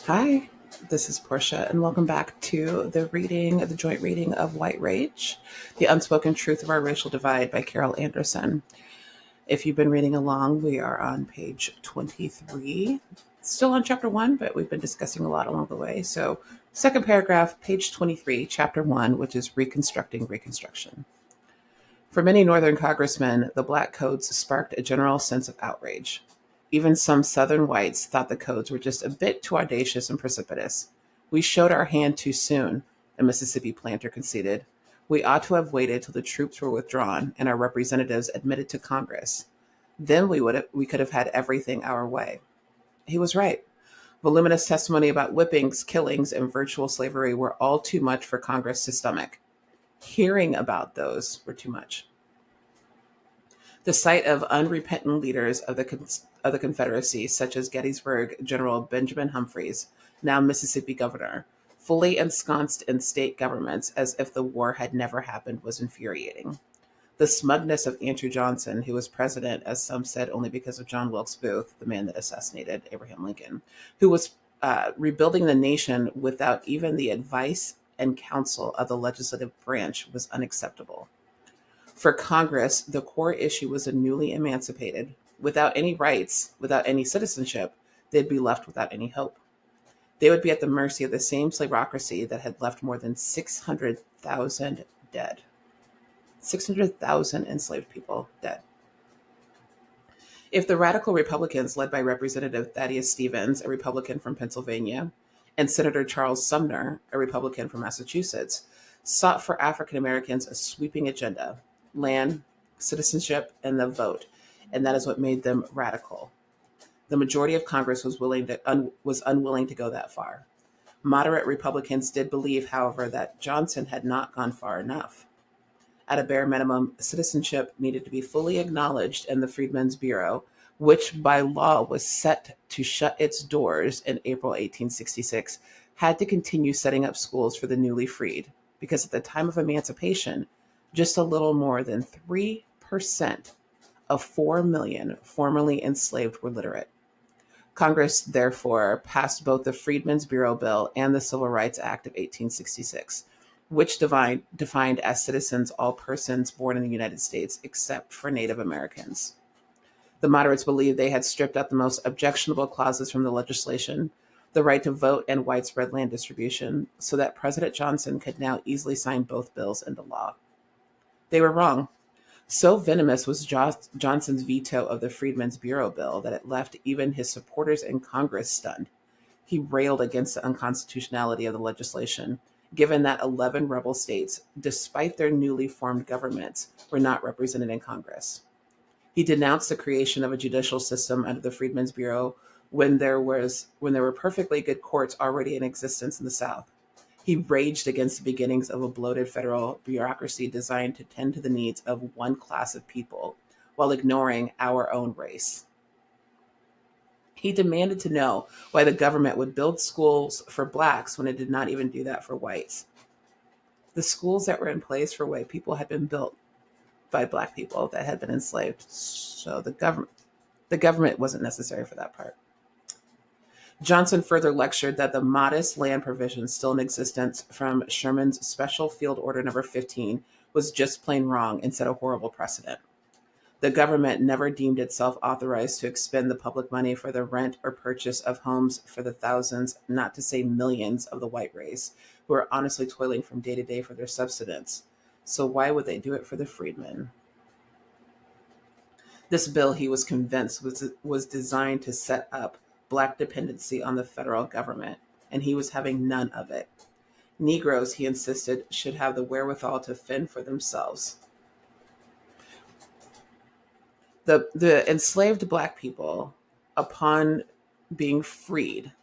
Hi, this is Portia, and welcome back to the joint reading of White Rage, The Unspoken Truth of Our Racial Divide by Carol Anderson. If you've been reading along, we are on page 23. Still on chapter 1, but we've been discussing a lot along the way. So, second paragraph, page 23, chapter 1, which is Reconstructing Reconstruction. For many Northern congressmen, the Black Codes sparked a general sense of outrage. Even some Southern whites thought the codes were just a bit too audacious and precipitous. We showed our hand too soon, a Mississippi planter conceded. We ought to have waited till the troops were withdrawn and our representatives admitted to Congress. Then we could have had everything our way. He was right. Voluminous testimony about whippings, killings, and virtual slavery were all too much for Congress to stomach. Hearing about those were too much. The sight of unrepentant leaders of the Confederacy, such as Gettysburg General Benjamin Humphreys, now Mississippi governor, fully ensconced in state governments as if the war had never happened, was infuriating. The smugness of Andrew Johnson, who was president, as some said, only because of John Wilkes Booth, the man that assassinated Abraham Lincoln, who was rebuilding the nation without even the advice and counsel of the legislative branch, was unacceptable. For Congress, the core issue was the newly emancipated. Without any rights, without any citizenship, they'd be left without any hope. They would be at the mercy of the same slaveocracy that had left more than 600,000 dead. 600,000 enslaved people dead. If the radical Republicans, led by Representative Thaddeus Stevens, a Republican from Pennsylvania, and Senator Charles Sumner, a Republican from Massachusetts, sought for African Americans a sweeping agenda: land, citizenship, and the vote, and that is what made them radical. The majority of Congress was unwilling to go that far. Moderate Republicans did believe, however, that Johnson had not gone far enough. At a bare minimum, citizenship needed to be fully acknowledged in the Freedmen's Bureau, which by law was set to shut its doors in April 1866, had to continue setting up schools for the newly freed, because at the time of emancipation, just a little more than 3% of 4 million formerly enslaved were literate. Congress, therefore, passed both the Freedmen's Bureau Bill and the Civil Rights Act of 1866, which defined as citizens all persons born in the United States except for Native Americans. The moderates believed they had stripped out the most objectionable clauses from the legislation, the right to vote and widespread land distribution, so that President Johnson could now easily sign both bills into law. They were wrong. So venomous was Johnson's veto of the Freedmen's Bureau Bill that it left even his supporters in Congress stunned. He railed against the unconstitutionality of the legislation, given that 11 rebel states, despite their newly formed governments, were not represented in Congress. He denounced the creation of a judicial system under the Freedmen's Bureau when there were perfectly good courts already in existence in the South. He raged against the beginnings of a bloated federal bureaucracy designed to tend to the needs of one class of people while ignoring our own race. He demanded to know why the government would build schools for blacks when it did not even do that for whites. The schools that were in place for white people had been built by black people that had been enslaved. So the government wasn't necessary for that part. Johnson further lectured that the modest land provision still in existence from Sherman's Special Field Order Number 15 was just plain wrong and set a horrible precedent. The government never deemed itself authorized to expend the public money for the rent or purchase of homes for the thousands, not to say millions, of the white race, who are honestly toiling from day to day for their subsistence. So why would they do it for the freedmen? This bill, he was convinced, was designed to set up black dependency on the federal government, and he was having none of it. Negroes, he insisted, should have the wherewithal to fend for themselves. The enslaved black people, upon being freed,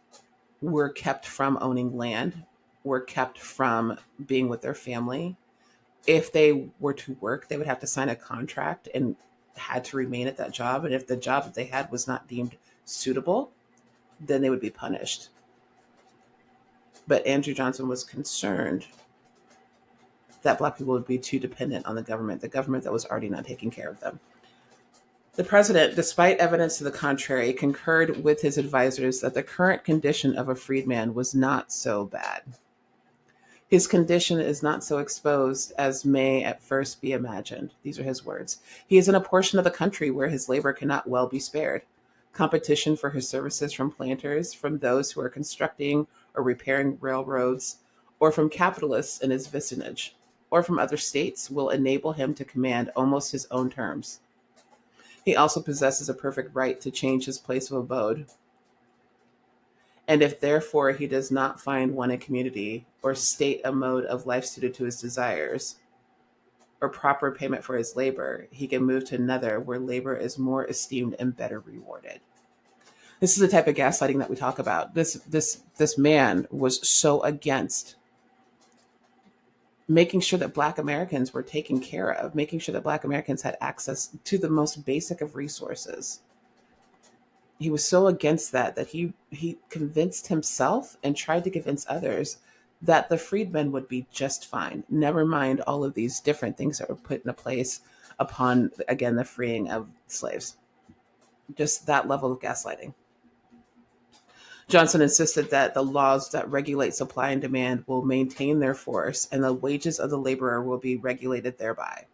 were kept from owning land, were kept from being with their family. If they were to work, they would have to sign a contract and had to remain at that job. And if the job that they had was not deemed suitable, then they would be punished. But Andrew Johnson was concerned that black people would be too dependent on the government that was already not taking care of them. The president, despite evidence to the contrary, concurred with his advisors that the current condition of a freedman was not so bad. His condition is not so exposed as may at first be imagined. These are his words. He is in a portion of the country where his labor cannot well be spared. Competition for his services from planters, from those who are constructing or repairing railroads, or from capitalists in his vicinage, or from other states will enable him to command almost his own terms. He also possesses a perfect right to change his place of abode, and if therefore he does not find one in community, or state a mode of life suited to his desires, or proper payment for his labor, he can move to another where labor is more esteemed and better rewarded. This is the type of gaslighting that we talk about. This man was so against making sure that Black Americans were taken care of, making sure that Black Americans had access to the most basic of resources. He was so against that he convinced himself and tried to convince others that the freedmen would be just fine. Never mind all of these different things that were put into place upon, again, the freeing of slaves. Just that level of gaslighting. Johnson insisted that the laws that regulate supply and demand will maintain their force and the wages of the laborer will be regulated thereby.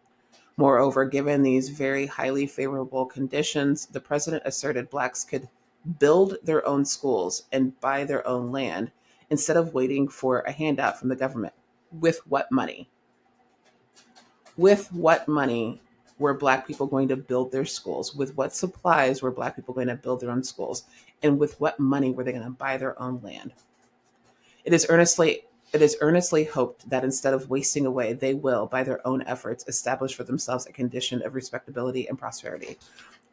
Moreover, given these very highly favorable conditions, the president asserted Blacks could build their own schools and buy their own land instead of waiting for a handout from the government. With what money? With what money were Black people going to build their schools? With what supplies were Black people going to build their own schools? And with what money were they going to buy their own land? It is earnestly hoped that instead of wasting away, they will, by their own efforts, establish for themselves a condition of respectability and prosperity.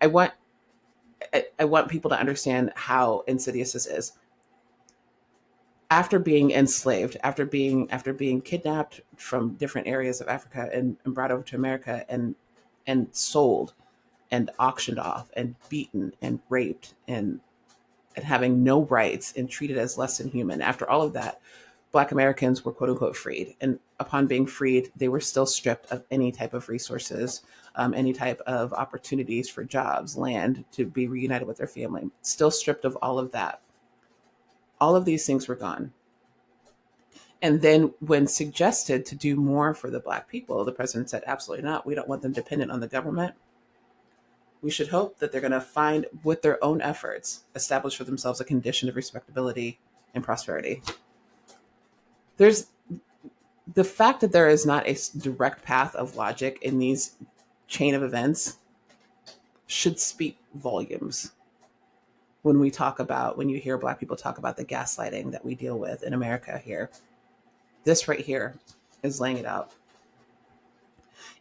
I want people to understand how insidious this is. After being enslaved, after being kidnapped from different areas of Africa and brought over to America and sold and auctioned off and beaten and raped and having no rights and treated as less than human, after all of that, Black Americans were quote unquote freed. And upon being freed, they were still stripped of any type of resources, any type of opportunities for jobs, land, to be reunited with their family, still stripped of all of that. All of these things were gone. And then when suggested to do more for the Black people, the president said, absolutely not. We don't want them dependent on the government. We should hope that they're going to find, with their own efforts, establish for themselves a condition of respectability and prosperity. There's the fact that there is not a direct path of logic in these chain of events should speak volumes when you hear Black people talk about the gaslighting that we deal with in America here. This right here is laying it out.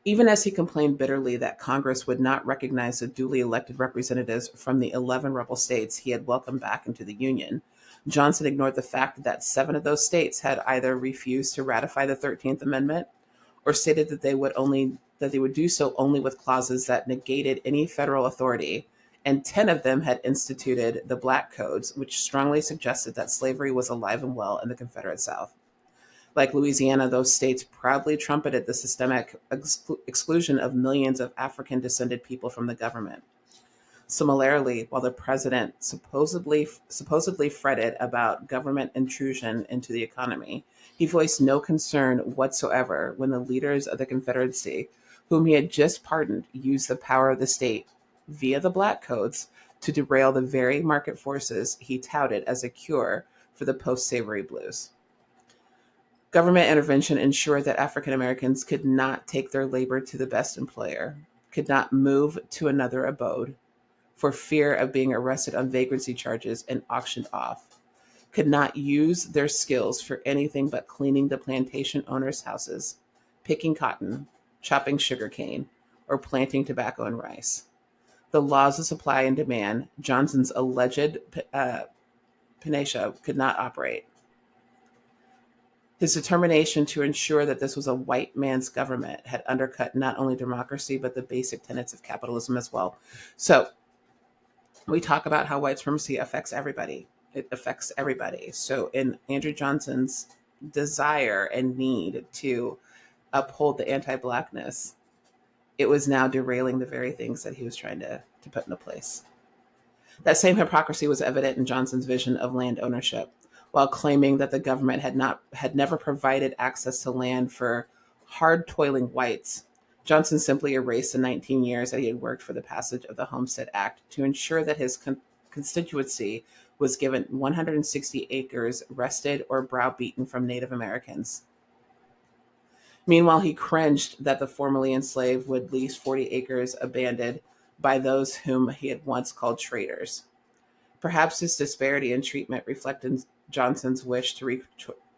Even as he complained bitterly that Congress would not recognize the duly elected representatives from the 11 rebel states he had welcomed back into the Union, Johnson ignored the fact that 7 of those states had either refused to ratify the 13th Amendment or stated that they would do so only with clauses that negated any federal authority, and 10 of them had instituted the Black Codes, which strongly suggested that slavery was alive and well in the Confederate South. Like Louisiana, those states proudly trumpeted the systemic exclusion of millions of African-descended people from the government. Similarly, while the president supposedly fretted about government intrusion into the economy, he voiced no concern whatsoever when the leaders of the Confederacy, whom he had just pardoned, used the power of the state via the Black Codes to derail the very market forces he touted as a cure for the post-slavery blues. Government intervention ensured that African Americans could not take their labor to the best employer, could not move to another abode for fear of being arrested on vagrancy charges and auctioned off, could not use their skills for anything but cleaning the plantation owners' houses, picking cotton, chopping sugarcane, or planting tobacco and rice. The laws of supply and demand, Johnson's alleged panacea, could not operate. His determination to ensure that this was a white man's government had undercut not only democracy, but the basic tenets of capitalism as well. So we talk about how white supremacy affects everybody. It affects everybody. So in Andrew Johnson's desire and need to uphold the anti-Blackness, it was now derailing the very things that he was trying to to put into place. That same hypocrisy was evident in Johnson's vision of land ownership. While claiming that the government had never provided access to land for hard toiling whites, Johnson simply erased the 19 years that he had worked for the passage of the Homestead Act to ensure that his constituency was given 160 acres wrested or browbeaten from Native Americans. Meanwhile, he cringed that the formerly enslaved would lease 40 acres abandoned by those whom he had once called traitors. Perhaps this disparity in treatment reflected Johnson's wish to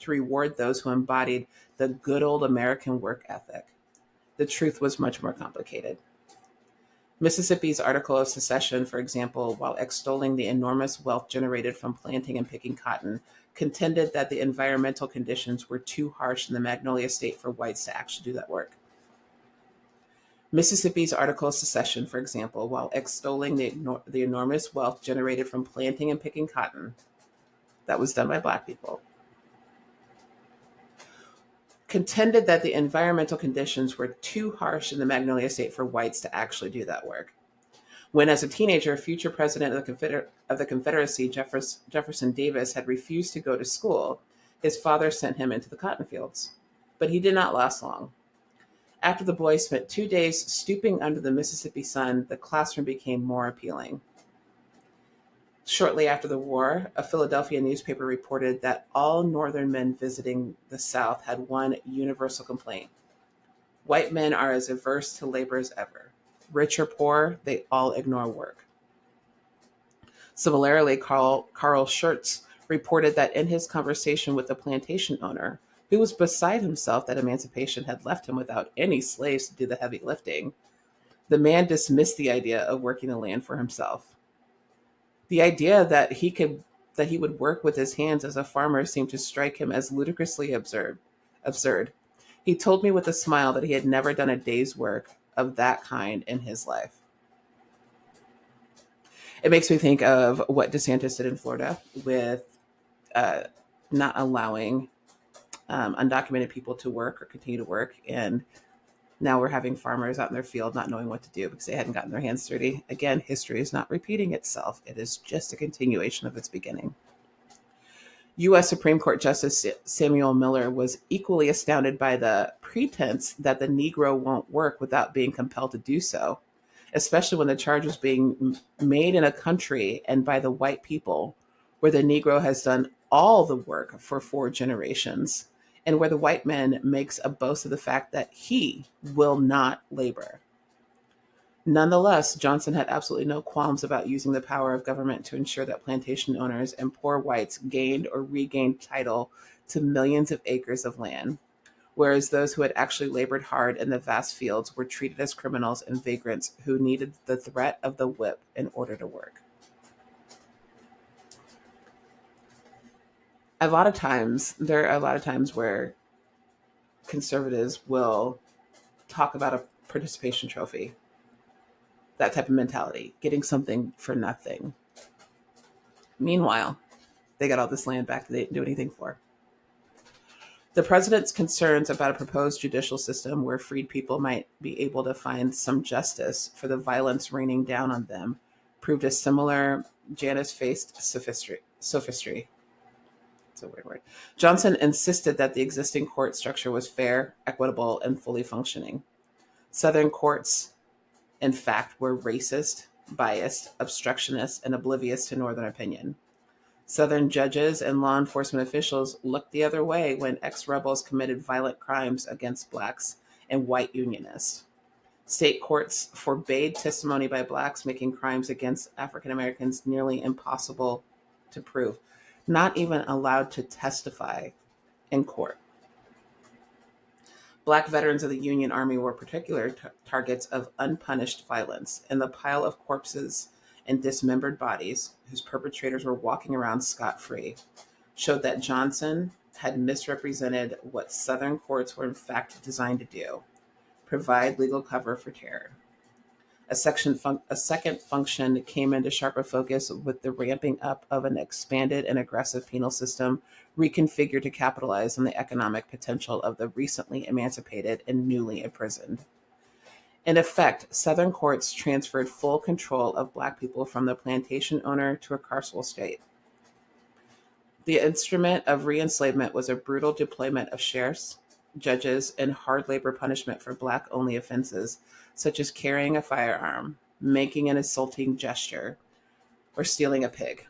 reward those who embodied the good old American work ethic. The truth was much more complicated. Mississippi's Article of Secession, for example, while extolling the enormous wealth generated from planting and picking cotton, contended that the environmental conditions were too harsh in the Magnolia State for whites to actually do that work. Mississippi's Article of Secession, for example, while extolling the enormous wealth generated from planting and picking cotton, that was done by Black people, contended that the environmental conditions were too harsh in the Magnolia State for whites to actually do that work. When, as a teenager, future president of the Confederacy, Jefferson Davis, had refused to go to school, his father sent him into the cotton fields. But he did not last long. After the boy spent 2 days stooping under the Mississippi sun, the classroom became more appealing. Shortly after the war, a Philadelphia newspaper reported that all Northern men visiting the South had one universal complaint. White men are as averse to labor as ever. Rich or poor, they all ignore work. Similarly, Carl Schurz reported that in his conversation with the plantation owner, who was beside himself that emancipation had left him without any slaves to do the heavy lifting, the man dismissed the idea of working the land for himself. The idea that he would work with his hands as a farmer seemed to strike him as ludicrously absurd. He told me with a smile that he had never done a day's work of that kind in his life. It makes me think of what DeSantis did in Florida with not allowing undocumented people to work or continue to work. And now we're having farmers out in their field not knowing what to do because they hadn't gotten their hands dirty. Again, history is not repeating itself. It is just a continuation of its beginning. U.S. Supreme Court Justice Samuel Miller was equally astounded by the pretense that the Negro won't work without being compelled to do so, especially when the charge was being made in a country and by the white people where the Negro has done all the work for 4 generations and where the white man makes a boast of the fact that he will not labor. Nonetheless, Johnson had absolutely no qualms about using the power of government to ensure that plantation owners and poor whites gained or regained title to millions of acres of land, whereas those who had actually labored hard in the vast fields were treated as criminals and vagrants who needed the threat of the whip in order to work. There are a lot of times where conservatives will talk about a participation trophy, that type of mentality, getting something for nothing. Meanwhile, they got all this land back that they didn't do anything for. The president's concerns about a proposed judicial system where freed people might be able to find some justice for the violence raining down on them proved a similar Janus-faced sophistry. It's a weird word. Johnson insisted that the existing court structure was fair, equitable, and fully functioning. Southern courts, in fact, were racist, biased, obstructionist, and oblivious to Northern opinion. Southern judges and law enforcement officials looked the other way when ex-rebels committed violent crimes against Blacks and white unionists. State courts forbade testimony by Blacks, making crimes against African Americans nearly impossible to prove, not even allowed to testify in court. Black veterans of the Union Army were particular targets of unpunished violence, and the pile of corpses and dismembered bodies, whose perpetrators were walking around scot-free, showed that Johnson had misrepresented what Southern courts were in fact designed to do: provide legal cover for terror. A second function came into sharper focus with the ramping up of an expanded and aggressive penal system reconfigured to capitalize on the economic potential of the recently emancipated and newly imprisoned. In effect, Southern courts transferred full control of Black people from the plantation owner to a carceral state. The instrument of re-enslavement was a brutal deployment of sheriffs, judges, and hard labor punishment for Black-only offenses, such as carrying a firearm, making an insulting gesture, or stealing a pig.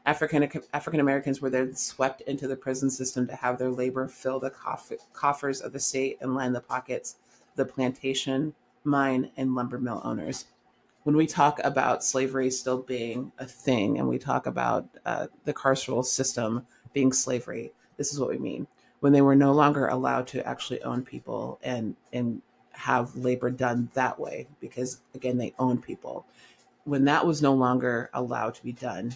African Americans were then swept into the prison system to have their labor fill the coffers of the state and line the pockets of the plantation, mine, and lumber mill owners. When we talk about slavery still being a thing and we talk about the carceral system being slavery, this is what we mean. When they were no longer allowed to actually own people and have labor done that way, because again, they own people. When that was no longer allowed to be done,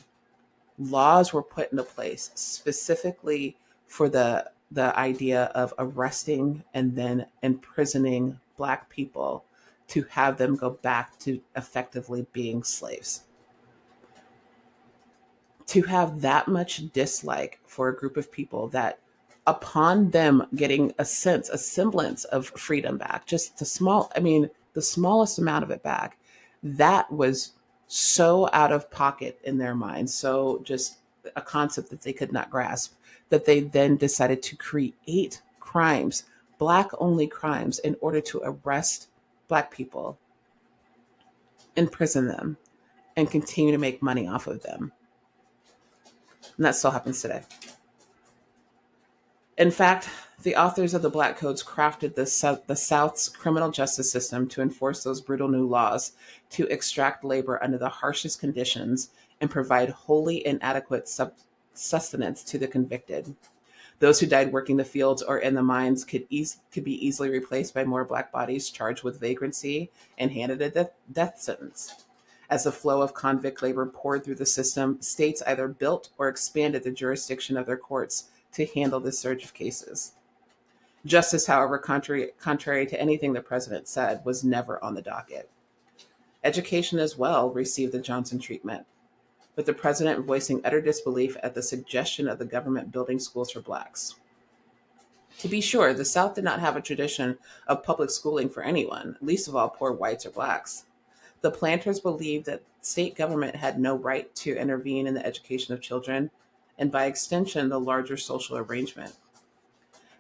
laws were put into place specifically for the idea of arresting and then imprisoning Black people to have them go back to effectively being slaves. To have that much dislike for a group of people that upon them getting a sense, a semblance of freedom back, just the smallest amount of it back, that was so out of pocket in their minds, so just a concept that they could not grasp, that they then decided to create crimes, Black only crimes, in order to arrest Black people, imprison them, and continue to make money off of them. And that still happens today. In fact, the authors of the Black Codes crafted the South's criminal justice system to enforce those brutal new laws, to extract labor under the harshest conditions and provide wholly inadequate sustenance to the convicted. Those who died working the fields or in the mines could be easily replaced by more Black bodies charged with vagrancy and handed a death sentence. As the flow of convict labor poured through the system, states either built or expanded the jurisdiction of their courts to handle this surge of cases. Justice, however, contrary to anything the president said, was never on the docket. Education as well received the Johnson treatment, with the president voicing utter disbelief at the suggestion of the government building schools for Blacks. To be sure, the South did not have a tradition of public schooling for anyone, least of all poor whites or Blacks. The planters believed that state government had no right to intervene in the education of children, and by extension, the larger social arrangement.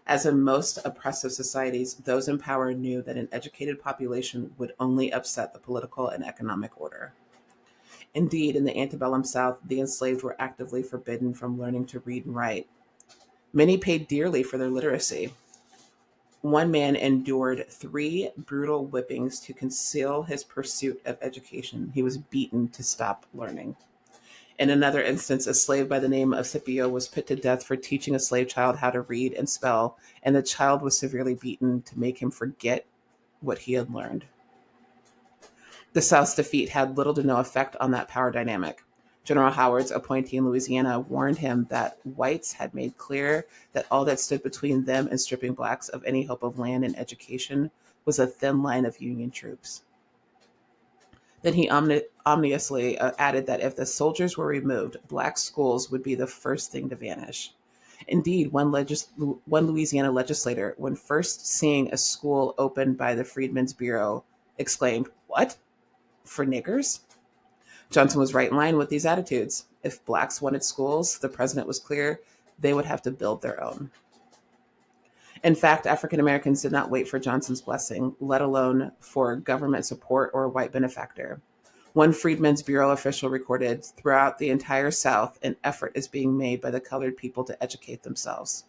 As in most oppressive societies, those in power knew that an educated population would only upset the political and economic order. Indeed, in the antebellum South, the enslaved were actively forbidden from learning to read and write. Many paid dearly for their literacy. One man endured 3 brutal whippings to conceal his pursuit of education. He was beaten to stop learning. In another instance, a slave by the name of Scipio was put to death for teaching a slave child how to read and spell, and the child was severely beaten to make him forget what he had learned. The South's defeat had little to no effect on that power dynamic. General Howard's appointee in Louisiana warned him that whites had made clear that all that stood between them and stripping Blacks of any hope of land and education was a thin line of Union troops. Then he ominously added that if the soldiers were removed, Black schools would be the first thing to vanish. Indeed, one Louisiana legislator, when first seeing a school opened by the Freedmen's Bureau, exclaimed, "What? For niggers?" Johnson was right in line with these attitudes. If Blacks wanted schools, the president was clear they would have to build their own. In fact, African Americans did not wait for Johnson's blessing, let alone for government support or a white benefactor. One Freedmen's Bureau official recorded, "Throughout the entire South, an effort is being made by the colored people to educate themselves."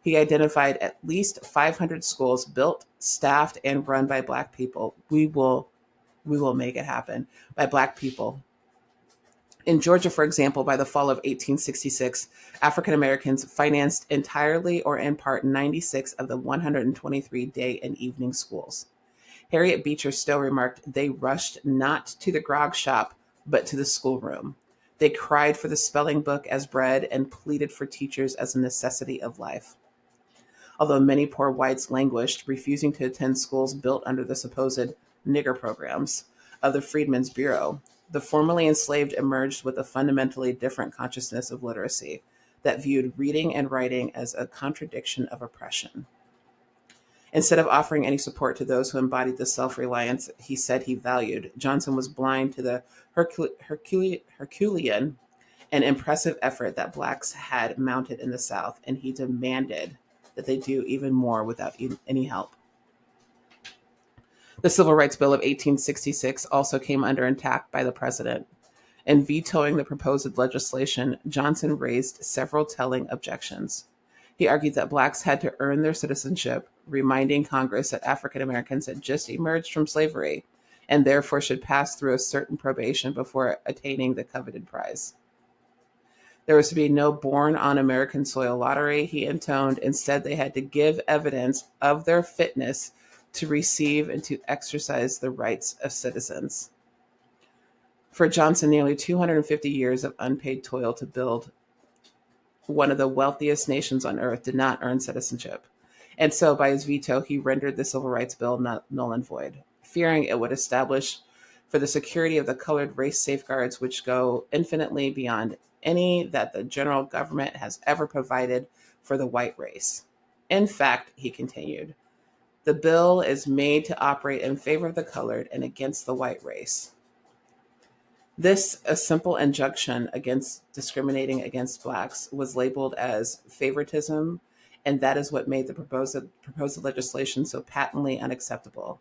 He identified at least 500 schools built, staffed, and run by Black people. We will make it happen by Black people. In Georgia, for example, by the fall of 1866, African Americans financed entirely or in part 96 of the 123 day and evening schools. Harriet Beecher Stowe remarked, "They rushed not to the grog shop, but to the schoolroom. They cried for the spelling book as bread and pleaded for teachers as a necessity of life." Although many poor whites languished, refusing to attend schools built under the supposed nigger programs of the Freedmen's Bureau, the formerly enslaved emerged with a fundamentally different consciousness of literacy that viewed reading and writing as a contradiction of oppression. Instead of offering any support to those who embodied the self-reliance he said he valued, Johnson was blind to the Herculean and impressive effort that blacks had mounted in the South, and he demanded that they do even more without any help. The Civil Rights Bill of 1866 also came under attack by the president. In vetoing the proposed legislation, Johnson raised several telling objections. He argued that blacks had to earn their citizenship, reminding Congress that African Americans had just emerged from slavery and therefore should pass through a certain probation before attaining the coveted prize. There was to be no born on American soil lottery, he intoned. Instead, they had to give evidence of their fitness to receive and to exercise the rights of citizens. For Johnson, nearly 250 years of unpaid toil to build one of the wealthiest nations on earth did not earn citizenship. And so, by his veto, he rendered the Civil Rights Bill null and void, fearing it would establish for the security of the colored race safeguards which go infinitely beyond any that the general government has ever provided for the white race. In fact, he continued, the bill is made to operate in favor of the colored and against the white race. This, a simple injunction against discriminating against blacks, was labeled as favoritism, and that is what made the proposed legislation so patently unacceptable.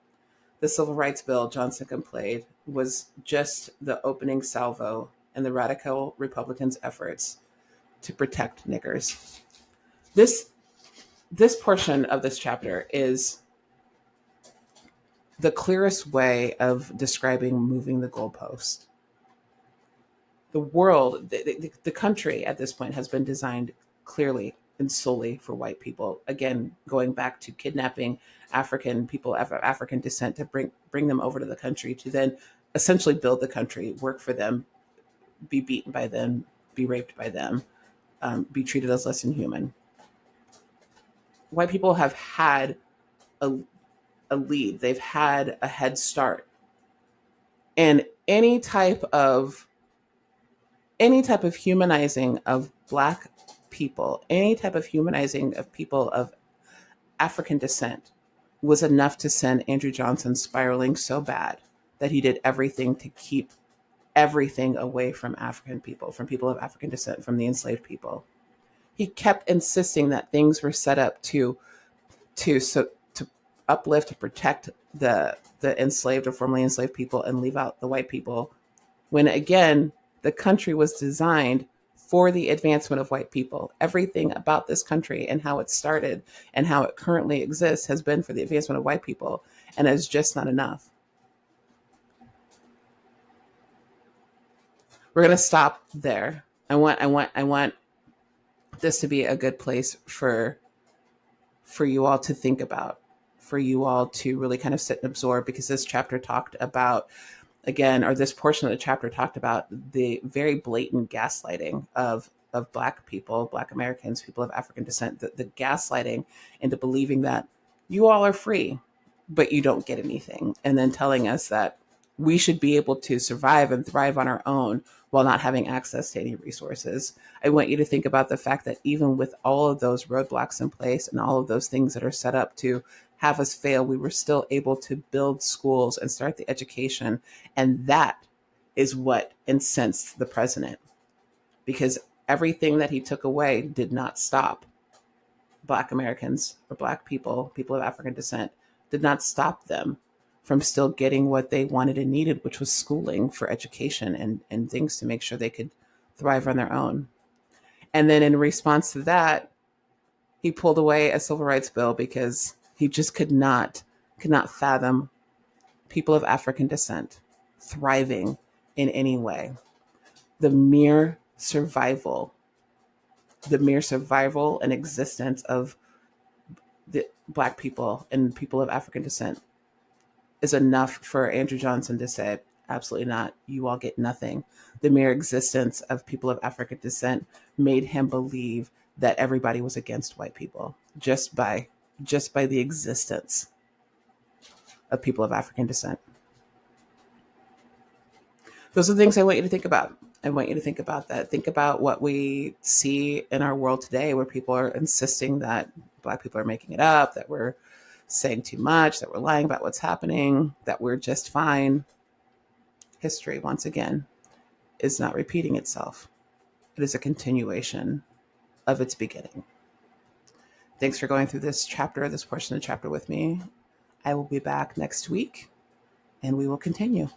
The Civil Rights Bill, Johnson complained, was just the opening salvo in the radical Republicans' efforts to protect niggers. This portion of this chapter is the clearest way of describing moving the goalpost. The world, the country at this point has been designed clearly and solely for white people. Again, going back to kidnapping African people of African descent to bring them over to the country to then essentially build the country, work for them, be beaten by them, be raped by them, be treated as less than human. White people have had a lead. They've had a head start. And any type of humanizing of black people, any type of humanizing of people of African descent was enough to send Andrew Johnson spiraling so bad that he did everything to keep everything away from African people, from people of African descent, from the enslaved people. He kept insisting that things were set up to uplift, to protect the enslaved or formerly enslaved people and leave out the white people, when again, the country was designed for the advancement of white people. Everything about this country and how it started and how it currently exists has been for the advancement of white people, and it's just not enough. We're going to stop there. I want this to be a good place for you all to think about, for you all to really kind of sit and absorb, because this chapter talked about, again, or this portion of the chapter talked about the very blatant gaslighting of Black people, Black Americans, people of African descent, the gaslighting into believing that you all are free, but you don't get anything. And then telling us that we should be able to survive and thrive on our own while not having access to any resources. I want you to think about the fact that even with all of those roadblocks in place and all of those things that are set up to have us fail, we were still able to build schools and start the education. And that is what incensed the president, because everything that he took away did not stop Black Americans or Black people, people of African descent, did not stop them from still getting what they wanted and needed, which was schooling for education and things to make sure they could thrive on their own. And then in response to that, he pulled away a civil rights bill because he just could not fathom people of African descent thriving in any way. The mere survival and existence of the Black people and people of African descent is enough for Andrew Johnson to say, absolutely not. You all get nothing. The mere existence of people of African descent made him believe that everybody was against white people just by the existence of people of African descent. Those are the things I want you to think about. I want you to think about that. Think about what we see in our world today, where people are insisting that Black people are making it up, that we're saying too much, that we're lying about what's happening, that we're just fine. History, once again, is not repeating itself. It is a continuation of its beginning. Thanks for going through this portion of the chapter with me. I will be back next week and we will continue.